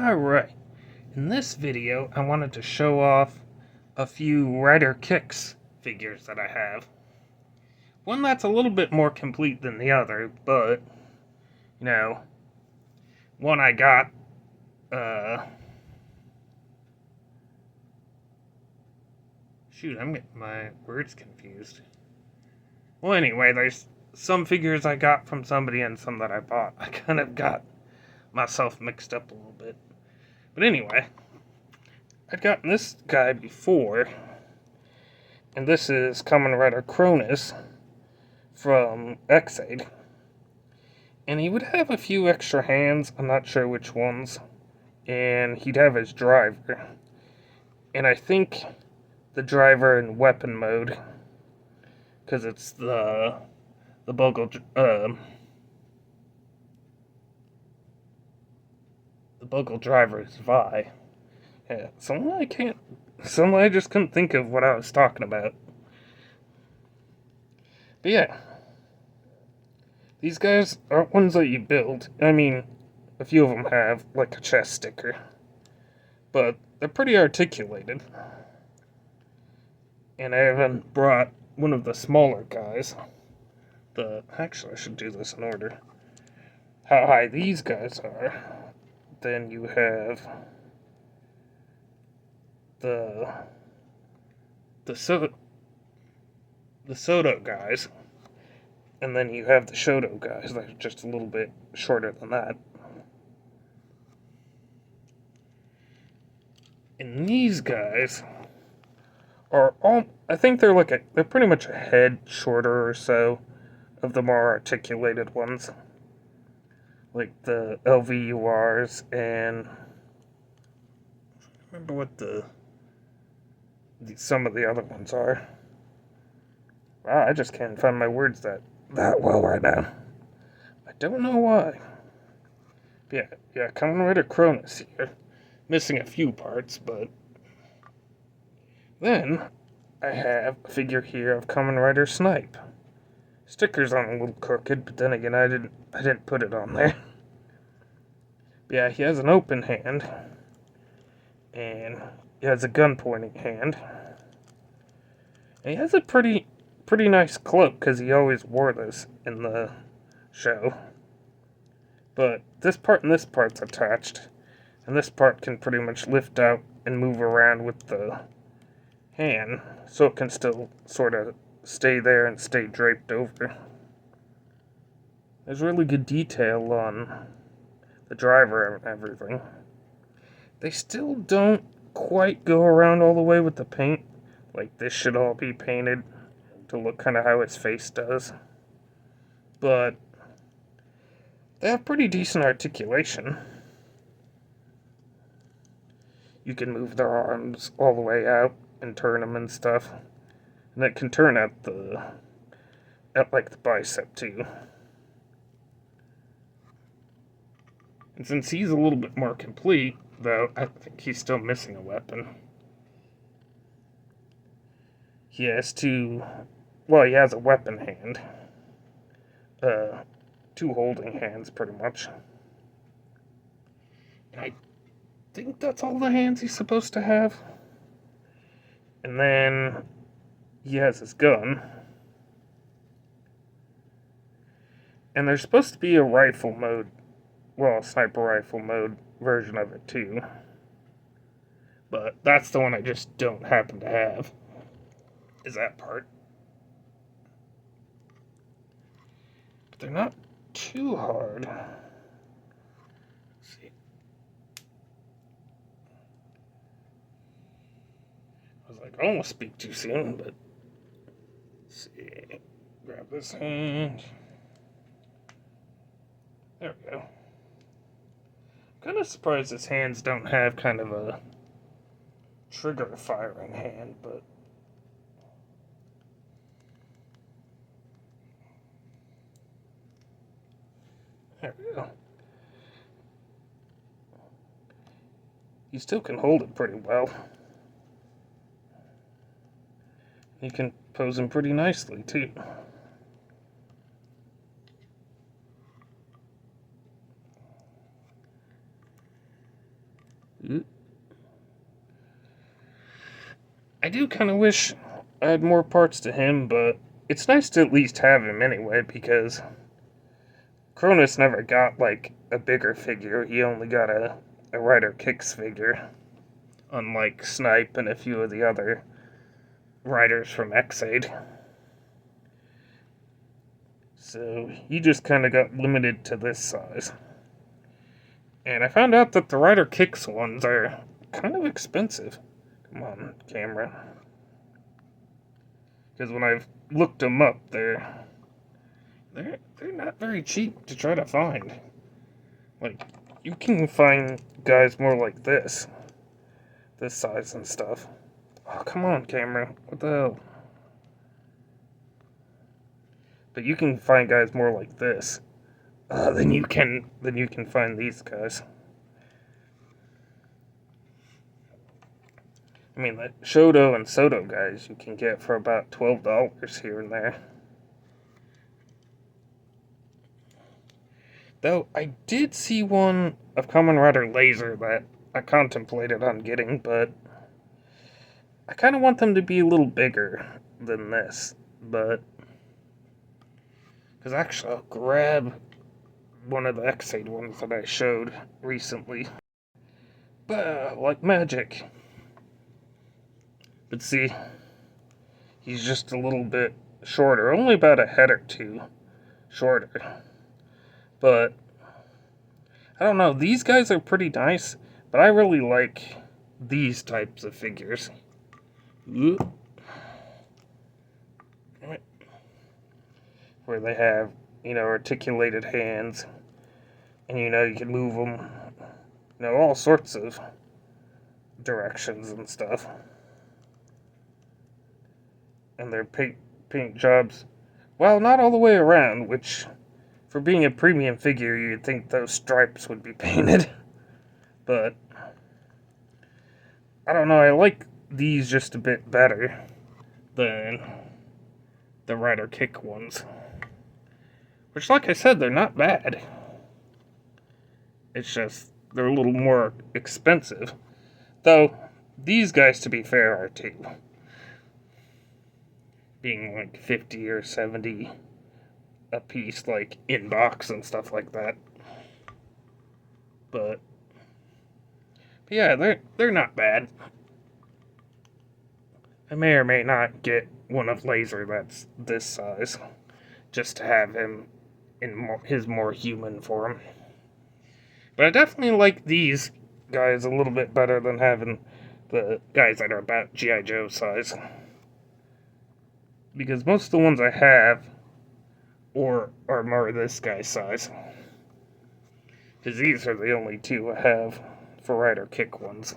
Alright, in this video I wanted to show off a few Rider Kicks figures that I have. One that's a little bit more complete than the other, but, one I got, shoot, I'm getting my words confused. Well, anyway, there's some figures I got from somebody and some that I bought. I kind of got myself mixed up a little bit. But anyway, I'd gotten this guy before, and this is Kamen Rider Chronus from X-Aid. And he would have a few extra hands, I'm not sure which ones, and he'd have his driver. And I think the driver in weapon mode, because it's the Bugle driver is Vi. Yeah, somehow I just couldn't think of what I was talking about. But yeah, these guys aren't ones that you build. I mean, a few of them have, like a chest sticker. But they're pretty articulated. And I haven't brought one of the smaller guys. Actually, I should do this in order. How high these guys are. Then you have the Soto guys, and then you have the Shoto guys that are just a little bit shorter than that. And these guys are all, I think they're pretty much a head shorter or so of the more articulated ones. Like the LVURs and I remember what some of the other ones are. Wow, I just can't find my words that well right now. I don't know why. Yeah, Kamen Rider Chronus here. Missing a few parts, but then I have a figure here of Kamen Rider Snipe. Sticker's on a little crooked, but then again, I didn't put it on there. Yeah, he has an open hand, and he has a gun pointing hand. And he has a pretty nice cloak, because he always wore this in the show. But this part and this part's attached, and this part can pretty much lift out and move around with the hand, so it can still sort of stay there and stay draped over. There's really good detail on the driver and everything. They still don't quite go around all the way with the paint. Like, this should all be painted to look kind of how his face does. But they have pretty decent articulation. You can move their arms all the way out and turn them and stuff. And it can turn at like the bicep too. And since he's a little bit more complete, though, I think he's still missing a weapon. He has he has a weapon hand. 2 holding hands, pretty much. And I think that's all the hands he's supposed to have. And then he has his gun. And there's supposed to be a rifle mode, sniper rifle mode version of it too. But that's the one I just don't happen to have, is that part. But they're not too hard. Let's see. I was like, I almost speak too soon, but let's see. Grab this hand. There we go. I'm kind of surprised his hands don't have kind of a trigger firing hand, but there we go. He still can hold it pretty well. You can pose him pretty nicely too. I do kind of wish I had more parts to him, but it's nice to at least have him anyway, because Chronus never got, like, a bigger figure. He only got a Rider Kicks figure, unlike Snipe and a few of the other riders from X-Aid. So he just kind of got limited to this size. And I found out that the Rider Kicks ones are kind of expensive. Come on, camera. Because when I've looked them up, they're not very cheap to try to find. Like, you can find guys more like this size and stuff. Oh, come on, camera. What the hell? But you can find guys more like this than you can find these guys. I mean, the Shoto and Soto guys you can get for about $12 here and there. Though, I did see one of Kamen Rider Laser that I contemplated on getting, but I kind of want them to be a little bigger than this, but... Because actually, I'll grab one of the X-Aid ones that I showed recently. Like magic. But see, he's just a little bit shorter, only about a head or two shorter. But, I don't know, these guys are pretty nice, but I really like these types of figures. Where they have, articulated hands, and you can move them, all sorts of directions and stuff. And their paint jobs, well, not all the way around, which, for being a premium figure, you'd think those stripes would be painted. But, I don't know, I like these just a bit better than the Rider Kick ones. Which, like I said, they're not bad. It's just, they're a little more expensive. Though, these guys, to be fair, are too. Being like 50 or 70 a piece, like in box and stuff like that. But yeah, they're not bad. I may or may not get one of Laser that's this size, just to have him in his more human form. But I definitely like these guys a little bit better than having the guys that are about G.I. Joe size. Because most of the ones I have are more this guy's size. Because these are the only two I have for Rider Kick ones.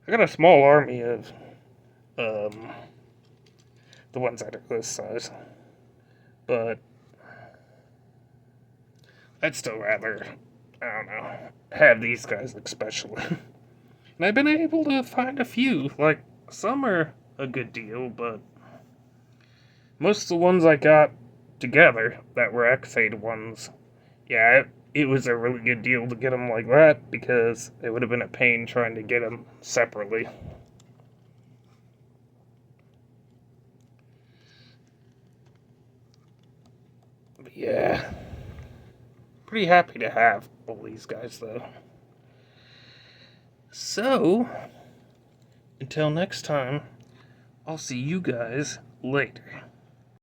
I got a small army of the ones that are this size. But I'd still rather, I don't know, have these guys especially. And I've been able to find a few. Like, some are a good deal, but most of the ones I got together that were X-Aid ones, yeah, it was a really good deal to get them like that, because it would have been a pain trying to get them separately. But yeah, pretty happy to have all these guys, though. So, until next time, I'll see you guys later.